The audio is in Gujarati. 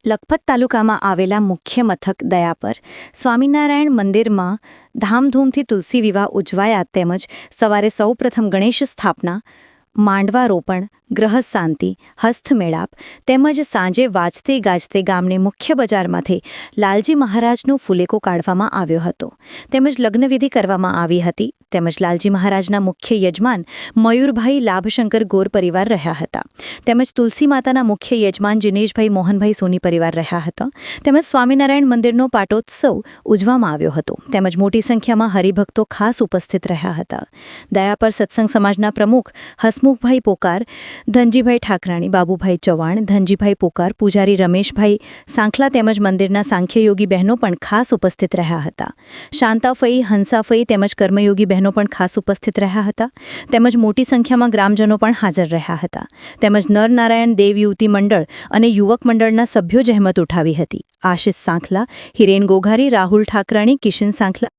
લખપત તાલુકામાં આવેલા મુખ્ય મથક દયાપર સ્વામિનારાયણ મંદિરમાં ધામધૂમથી તુલસી વિવાહ ઉજવાયા તેમજ સવારે સૌપ્રથમ ગણેશ સ્થાપના માંડવા રોપણ ગ્રહ શાંતિ હસ્તમેળાપ તેમજ સાંજે વાજતે ગાજતે ગામને મુખ્ય બજારમાંથી લાલજી મહારાજનો ફુલેકો કાઢવામાં આવ્યો હતો તેમજ લગ્નવિધિ કરવામાં આવી હતી તેમજ લાલજી મહારાજના મુખ્ય યજમાન મયુરભાઈ લાભશંકર ગોર પરિવાર રહ્યા હતા તેમજ તુલસી માતાના મુખ્ય યજમાન જિનેશભાઈ મોહનભાઈ સોની પરિવાર રહ્યા હતા તેમજ સ્વામિનારાયણ મંદિરનો પાટોત્સવ ઉજવવામાં આવ્યો હતો તેમજ મોટી સંખ્યામાં હરિભક્તો ખાસ ઉપસ્થિત રહ્યા હતા દયાપર સત્સંગ સમાજના પ્રમુખ હસમુખભાઈ પોકાર ધનજીભાઈ ઠાકરાણી બાબુભાઈ ચૌહાણ ધનજીભાઈ પોકાર પૂજારી રમેશભાઈ સાંખલા તેમજ મંદિરના સાંખ્યયોગી બહેનો પણ ખાસ ઉપસ્થિત રહ્યા હતા શાંતાફઈ હંસાફઈ તેમજ કર્મયોગી બહેનો પણ ખાસ ઉપસ્થિત રહ્યા હતા તેમજ મોટી સંખ્યામાં ગ્રામજનો પણ હાજર રહ્યા હતા તેમજ નરનારાયણ દેવ યુવતી મંડળ અને યુવક મંડળના સભ્યો જહેમત ઉઠાવી હતી આશિષ સાંખલા હિરેન ગોઘારી રાહુલ ઠાકરાણી કિશન સાંખલા